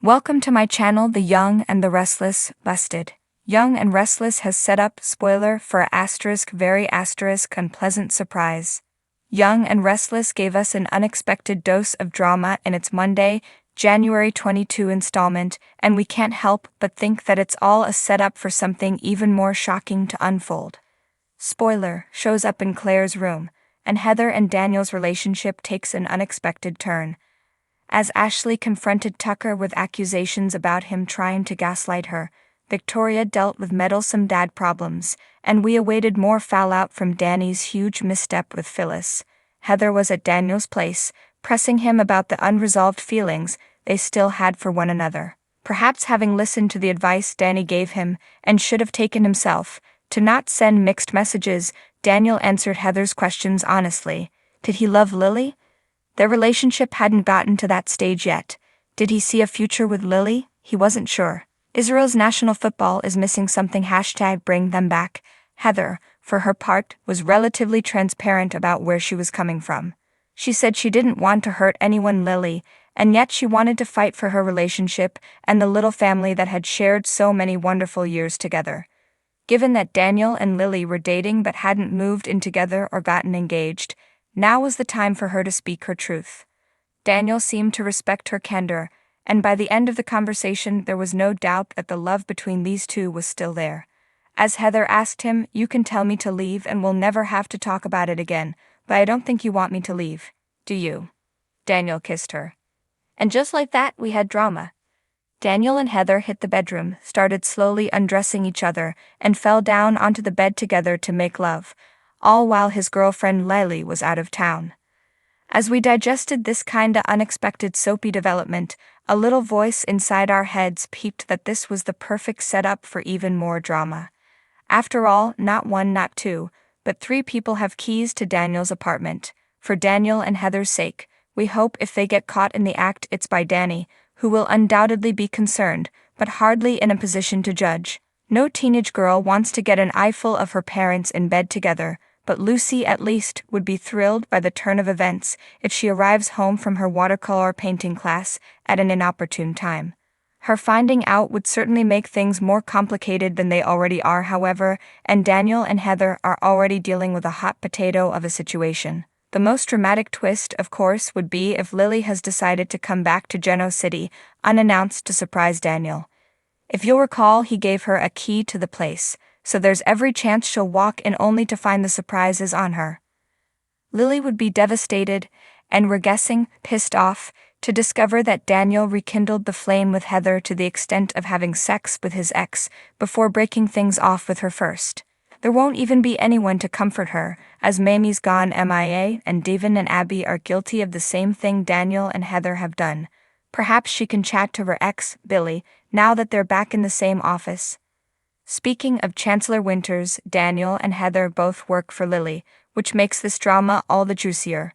Welcome to my channel, The Young and the Restless. Busted. Young and Restless has set up, spoiler, for a very unpleasant surprise. Young and Restless gave us an unexpected dose of drama in its Monday, January 22 installment, and we can't help but think that it's all a setup for something even more shocking to unfold. Spoiler shows up in Claire's room, and Heather and Daniel's relationship takes an unexpected turn. As Ashley confronted Tucker with accusations about him trying to gaslight her, Victoria dealt with meddlesome dad problems, and we awaited more fallout from Danny's huge misstep with Phyllis. Heather was at Daniel's place, pressing him about the unresolved feelings they still had for one another. Perhaps having listened to the advice Danny gave him, and should have taken himself, to not send mixed messages, Daniel answered Heather's questions honestly. Did he love Lily? Their relationship hadn't gotten to that stage yet. Did he see a future with Lily? He wasn't sure. Israel's national football is missing something # bring them back. Heather, for her part, was relatively transparent about where she was coming from. She said she didn't want to hurt anyone, Lily, and yet she wanted to fight for her relationship and the little family that had shared so many wonderful years together. Given that Daniel and Lily were dating but hadn't moved in together or gotten engaged, now was the time for her to speak her truth. Daniel seemed to respect her candor, and by the end of the conversation there was no doubt that the love between these two was still there. As Heather asked him, "You can tell me to leave and we'll never have to talk about it again, but I don't think you want me to leave, do you?" Daniel kissed her. And just like that, we had drama. Daniel and Heather hit the bedroom, started slowly undressing each other, and fell down onto the bed together to make love, all while his girlfriend Lily was out of town. As we digested this kinda unexpected soapy development, a little voice inside our heads peeped that this was the perfect setup for even more drama. After all, not one, not two, but 3 people have keys to Daniel's apartment. For Daniel and Heather's sake, we hope if they get caught in the act it's by Danny, who will undoubtedly be concerned, but hardly in a position to judge. No teenage girl wants to get an eyeful of her parents in bed together, but Lucy at least would be thrilled by the turn of events if she arrives home from her watercolor painting class at an inopportune time. Her finding out would certainly make things more complicated than they already are, however, and Daniel and Heather are already dealing with a hot potato of a situation. The most dramatic twist, of course, would be if Lily has decided to come back to Geno City unannounced to surprise Daniel. If you'll recall, he gave her a key to the place, so there's every chance she'll walk in only to find the surprises on her. Lily would be devastated, and we're guessing, pissed off, to discover that Daniel rekindled the flame with Heather to the extent of having sex with his ex before breaking things off with her first. There won't even be anyone to comfort her, as Mamie's gone MIA and Devin and Abby are guilty of the same thing Daniel and Heather have done. Perhaps she can chat to her ex, Billy, now that they're back in the same office. Speaking of Chancellor Winters, Daniel and Heather both work for Lily, which makes this drama all the juicier.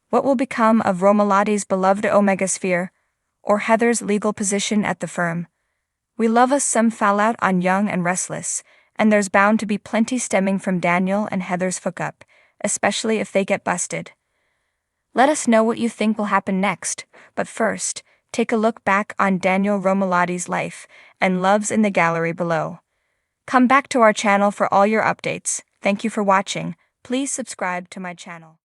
What will become of Romalati's beloved Omega Sphere, or Heather's legal position at the firm? We love us some fallout on Young and Restless, and there's bound to be plenty stemming from Daniel and Heather's hookup, especially if they get busted. Let us know what you think will happen next, but first, take a look back on Daniel Romalati's life and loves in the gallery below. Come back to our channel for all your updates. Thank you for watching. Please subscribe to my channel.